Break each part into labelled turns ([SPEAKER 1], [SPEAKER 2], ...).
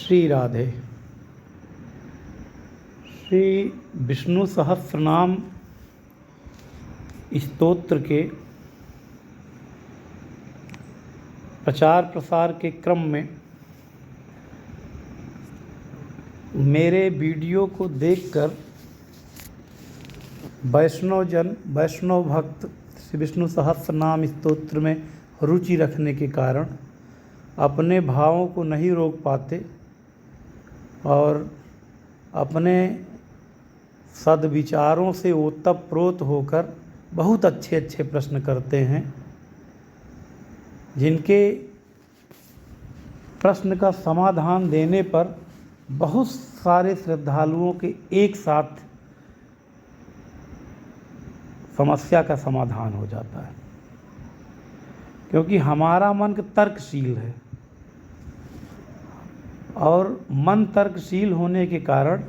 [SPEAKER 1] श्री राधे। श्री विष्णु सहस्रनाम स्तोत्र के प्रचार प्रसार के क्रम में मेरे वीडियो को देखकर वैष्णव भक्त श्री विष्णु सहस्रनाम स्तोत्र में रुचि रखने के कारण अपने भावों को नहीं रोक पाते और अपने सद्विचारों से ओतप्रोत होकर बहुत अच्छे अच्छे प्रश्न करते हैं, जिनके प्रश्न का समाधान देने पर बहुत सारे श्रद्धालुओं के एक साथ समस्या का समाधान हो जाता है। क्योंकि हमारा मन तर्कशील है और मन तर्कशील होने के कारण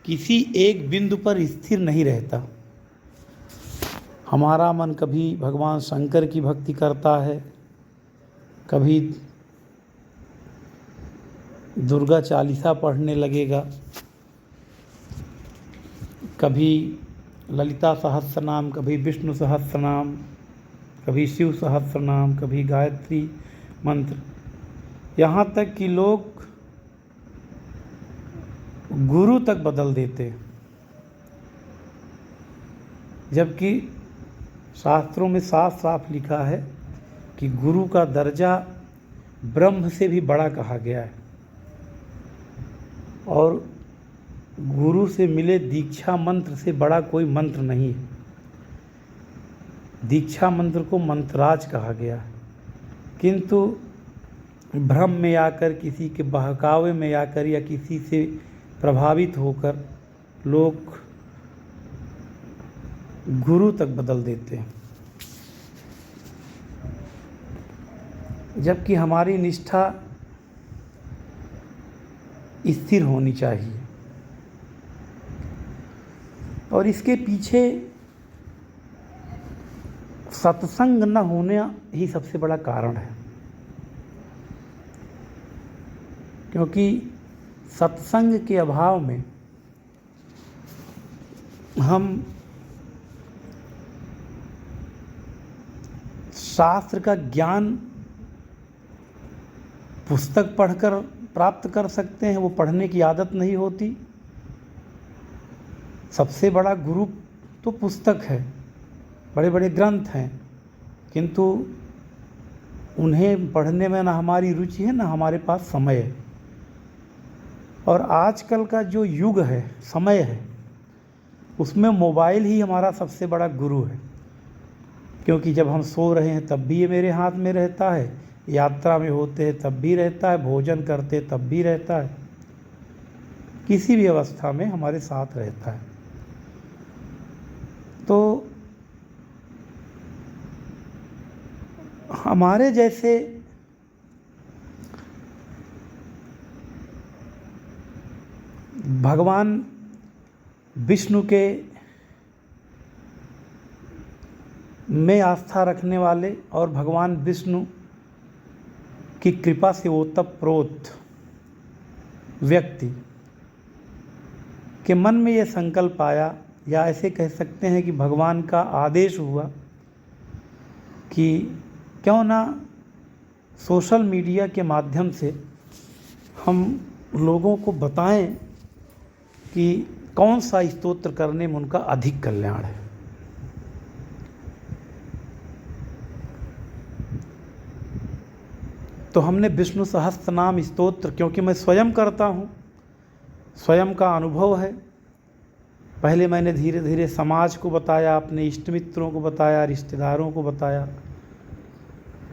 [SPEAKER 1] किसी एक बिंदु पर स्थिर नहीं रहता। हमारा मन कभी भगवान शंकर की भक्ति करता है, कभी दुर्गा चालीसा पढ़ने लगेगा, कभी ललिता सहस्रनाम, कभी विष्णु सहस्रनाम, कभी शिव सहस्रनाम, कभी गायत्री मंत्र, यहाँ तक कि लोग गुरु तक बदल देते। जबकि शास्त्रों में साफ साफ लिखा है कि गुरु का दर्जा ब्रह्म से भी बड़ा कहा गया है और गुरु से मिले दीक्षा मंत्र से बड़ा कोई मंत्र नहीं है। दीक्षा मंत्र को मंत्राज कहा गया है, किंतु भ्रम में आकर, किसी के बहकावे में आकर या किसी से प्रभावित होकर लोग गुरु तक बदल देते हैं। जबकि हमारी निष्ठा स्थिर होनी चाहिए और इसके पीछे सत्संग न होना ही सबसे बड़ा कारण है। क्योंकि सत्संग के अभाव में हम शास्त्र का ज्ञान पुस्तक पढ़कर प्राप्त कर सकते हैं, वो पढ़ने की आदत नहीं होती। सबसे बड़ा गुरु तो पुस्तक है, बड़े बड़े ग्रंथ हैं, किंतु उन्हें पढ़ने में ना हमारी रुचि है, ना हमारे पास समय है। और आजकल का जो युग है, समय है, उसमें मोबाइल ही हमारा सबसे बड़ा गुरु है। क्योंकि जब हम सो रहे हैं तब भी ये मेरे हाथ में रहता है, यात्रा में होते हैं तब भी रहता है, भोजन करते तब भी रहता है, किसी भी अवस्था में हमारे साथ रहता है। तो हमारे जैसे भगवान विष्णु के में आस्था रखने वाले और भगवान विष्णु की कृपा से ओतप्रोत व्यक्ति के मन में ये संकल्प आया, या ऐसे कह सकते हैं कि भगवान का आदेश हुआ कि क्यों ना सोशल मीडिया के माध्यम से हम लोगों को बताएं कि कौन सा स्तोत्र करने में उनका अधिक कल्याण है। तो हमने विष्णु सहस्त्रनाम स्तोत्र, क्योंकि मैं स्वयं करता हूँ, स्वयं का अनुभव है। पहले मैंने धीरे धीरे समाज को बताया, अपने इष्ट मित्रों को बताया, रिश्तेदारों को बताया।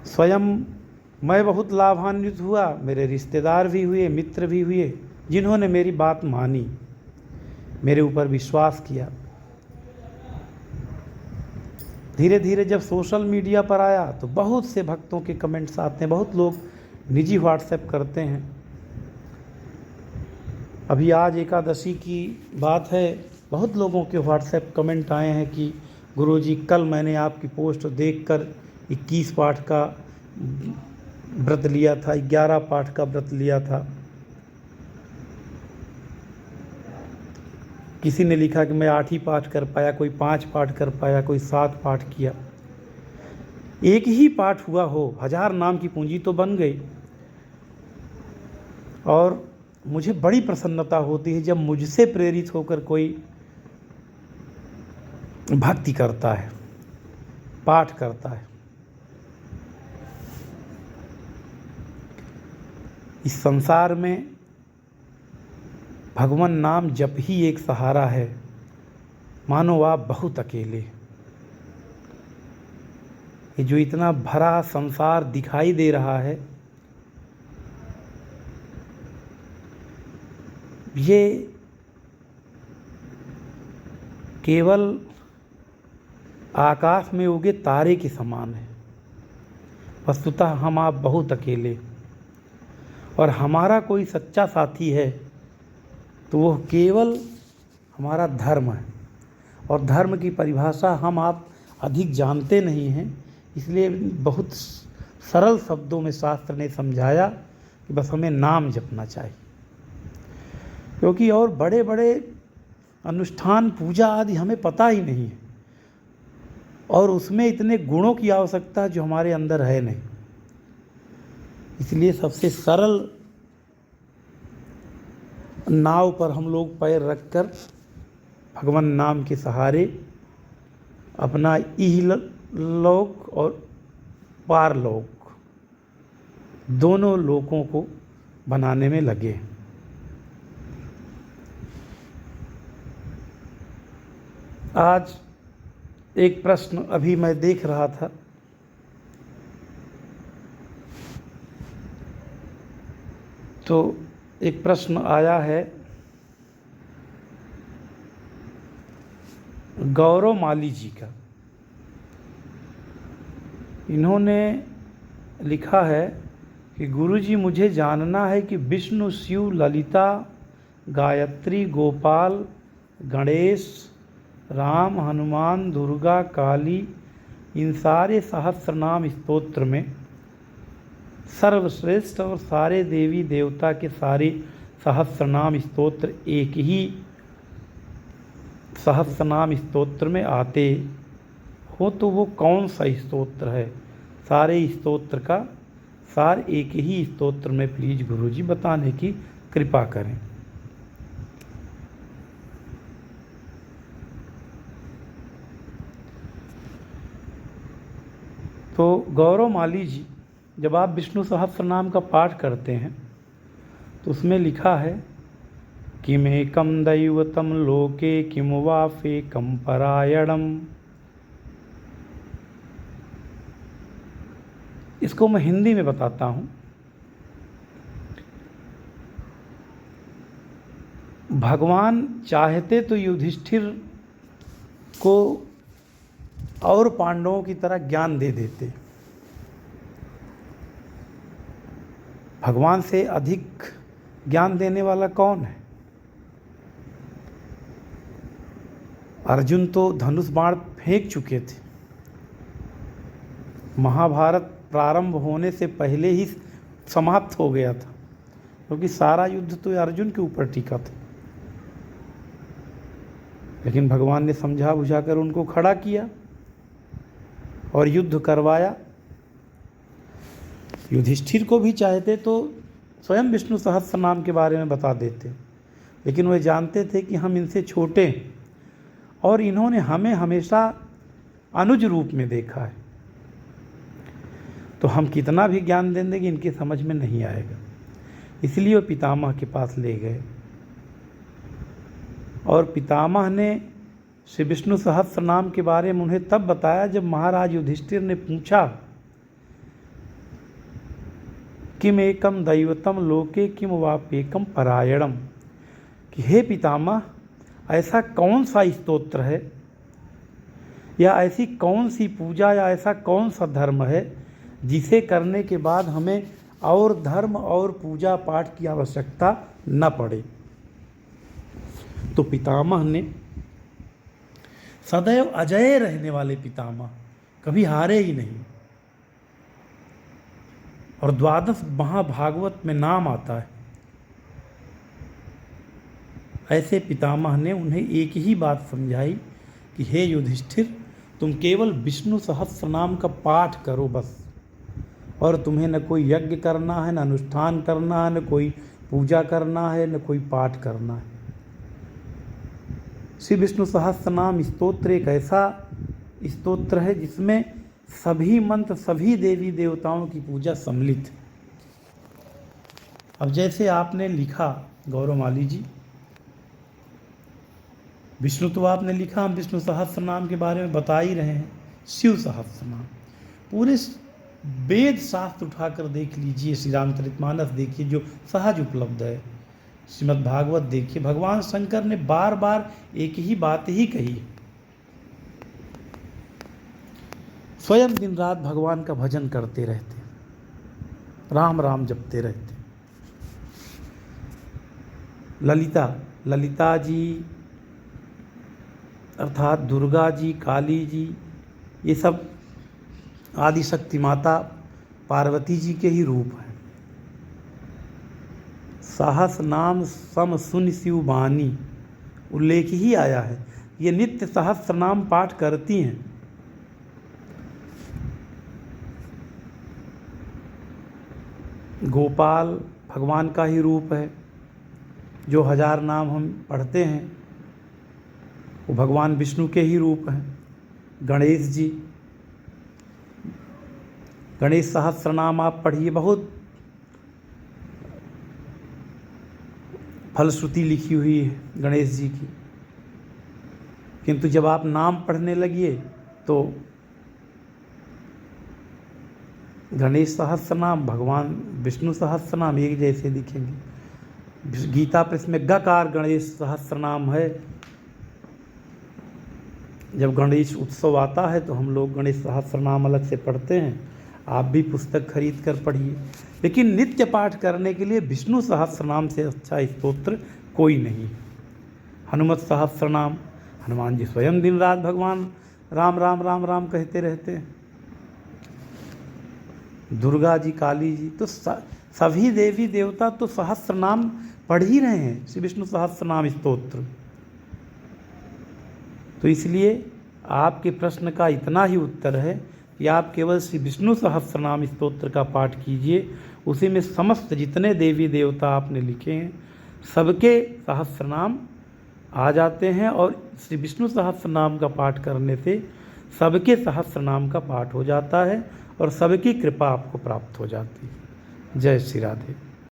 [SPEAKER 1] स्वयं मैं बहुत लाभान्वित हुआ, मेरे रिश्तेदार भी हुए, मित्र भी हुए, जिन्होंने मेरी बात मानी, मेरे ऊपर विश्वास किया। धीरे धीरे जब सोशल मीडिया पर आया तो बहुत से भक्तों के कमेंट्स आते हैं, बहुत लोग निजी व्हाट्सएप करते हैं। अभी आज एकादशी की बात है, बहुत लोगों के व्हाट्सएप कमेंट आए हैं कि गुरुजी कल मैंने आपकी पोस्ट देखकर 21 पाठ का व्रत लिया था, 11 पाठ का व्रत लिया था। किसी ने लिखा कि मैं 8 ही पाठ कर पाया, कोई 5 पाठ कर पाया, कोई 7 पाठ किया। एक ही पाठ हुआ हो, 1000 नाम की पूंजी तो बन गई। और मुझे बड़ी प्रसन्नता होती है जब मुझसे प्रेरित होकर कोई भक्ति करता है, पाठ करता है। इस संसार में भगवान नाम जप ही एक सहारा है, मानो आप बहुत अकेले। ये जो इतना भरा संसार दिखाई दे रहा है, ये केवल आकाश में उगे तारे के समान है। वस्तुतः हम आप बहुत अकेले, और हमारा कोई सच्चा साथी है तो वो केवल हमारा धर्म है। और धर्म की परिभाषा हम आप अधिक जानते नहीं हैं, इसलिए बहुत सरल शब्दों में शास्त्र ने समझाया कि बस हमें नाम जपना चाहिए। क्योंकि और बड़े बड़े अनुष्ठान, पूजा आदि हमें पता ही नहीं है, और उसमें इतने गुणों की आवश्यकता जो हमारे अंदर है नहीं। इसलिए सबसे सरल नाव पर हम लोग पैर रखकर भगवान नाम के सहारे अपना इहलोक और पारलोक दोनों लोकों को बनाने में लगे। आज एक प्रश्न अभी मैं देख रहा था, तो एक प्रश्न आया है गौरव माली जी का। इन्होंने लिखा है कि गुरुजी, मुझे जानना है कि विष्णु, शिव, ललिता, गायत्री, गोपाल, गणेश, राम, हनुमान, दुर्गा, काली, इन सारे सहस्रनाम स्तोत्र में सर्वश्रेष्ठ और सारे देवी देवता के सारे सहस्रनाम स्तोत्र एक ही सहस्रनाम स्तोत्र में आते हो तो वो कौन सा स्तोत्र है? सारे स्तोत्र का सार एक ही स्तोत्र में प्लीज गुरुजी बताने की कृपा करें। तो गौरव माली जी, जब आप विष्णु सहस्रनाम का पाठ करते हैं तो उसमें लिखा है किमेकं दैवतं लोके किम वाप्येकं परायणम्। इसको मैं हिंदी में बताता हूँ। भगवान चाहते तो युधिष्ठिर को और पांडवों की तरह ज्ञान दे देते। भगवान से अधिक ज्ञान देने वाला कौन है? अर्जुन तो धनुष बाण फेंक चुके थे। महाभारत प्रारंभ होने से पहले ही समाप्त हो गया था, क्योंकि सारा युद्ध तो अर्जुन के ऊपर टिका था। लेकिन भगवान ने समझा बुझाकर उनको खड़ा किया और युद्ध करवाया। युधिष्ठिर को भी चाहते तो स्वयं विष्णु सहस्रनाम के बारे में बता देते, लेकिन वे जानते थे कि हम इनसे छोटे हैं और इन्होंने हमें हमेशा अनुज रूप में देखा है, तो हम कितना भी ज्ञान दे देंगे इनके समझ में नहीं आएगा। इसलिए वो पितामह के पास ले गए और पितामह ने श्री विष्णु सहस्रनाम के बारे में उन्हें तब बताया जब महाराज युधिष्ठिर ने पूछा किम एकम दैवतम लोके किम वाप्येकम परायणम, कि हे पितामह, ऐसा कौन सा स्तोत्र है या ऐसी कौन सी पूजा या ऐसा कौन सा धर्म है जिसे करने के बाद हमें और धर्म और पूजा पाठ की आवश्यकता न पड़े। तो पितामह ने, सदैव अजय रहने वाले पितामह, कभी हारे ही नहीं, और द्वादश महाभागवत में नाम आता है ऐसे पितामह ने उन्हें एक ही बात समझाई कि हे युधिष्ठिर, तुम केवल विष्णु सहस्त्र नाम का पाठ करो बस, और तुम्हें न कोई यज्ञ करना है, न अनुष्ठान करना है, न कोई पूजा करना है, न कोई पाठ करना है। श्री विष्णु सहस्त्र नाम स्तोत्र एक ऐसा स्तोत्र है जिसमें सभी मंत्र, सभी देवी देवताओं की पूजा सम्मिलित है। अब जैसे आपने लिखा गौरवमाली जी, विष्णु तो आपने लिखा, हम विष्णु सहस्त्र नाम के बारे में बता ही रहे हैं। शिव सहस्त्र नाम पूरे वेद शास्त्र उठाकर देख लीजिए, श्री रामचरितमानस देखिए जो सहज उपलब्ध है, श्रीमद् भागवत देखिए, भगवान शंकर ने बार बार एक ही बात ही कही। स्वयं दिन रात भगवान का भजन करते रहते, राम राम जपते रहते। ललिता जी अर्थात दुर्गा जी, काली जी, ये सब आदिशक्ति माता पार्वती जी के ही रूप हैं। सहस नाम सम सुन शिव बानी उल्लेख ही आया है, ये नित्य सहस्त्र नाम पाठ करती हैं। गोपाल भगवान का ही रूप है, जो 1000 नाम हम पढ़ते हैं वो भगवान विष्णु के ही रूप हैं। गणेश जी, गणेश सहस्त्र नाम आप पढ़िए, बहुत फलश्रुति लिखी हुई है गणेश जी की, किंतु जब आप नाम पढ़ने लगिए तो गणेश सहस्त्र नाम, भगवान विष्णु सहस्त्र नाम एक जैसे दिखेंगे। गीता प्रेस में गकार गणेश सहस्त्र नाम है। जब गणेश उत्सव आता है तो हम लोग गणेश सहस्त्र नाम अलग से पढ़ते हैं, आप भी पुस्तक खरीद कर पढ़िए। लेकिन नित्य पाठ करने के लिए विष्णु सहस्त्र नाम से अच्छा स्तोत्र कोई नहीं। हनुमत सहस्त्र नाम, हनुमान जी स्वयं दिन रात भगवान राम राम राम राम कहते रहते हैं। दुर्गा जी, काली जी, तो सभी देवी देवता तो सहस्त्र नाम पढ़ ही रहे हैं, श्री विष्णु सहस्त्र नाम स्तोत्र। तो इसलिए आपके प्रश्न का इतना ही उत्तर है कि आप केवल श्री विष्णु सहस्त्र नाम स्तोत्र का पाठ कीजिए, उसी में समस्त जितने देवी देवता आपने लिखे हैं सबके सहस्त्र नाम आ जाते हैं, और श्री विष्णु सहस्त्र नाम का पाठ करने से सबके सहस्त्र नाम का पाठ हो जाता है और सबकी कृपा आपको प्राप्त हो जाती है। जय श्री राधे।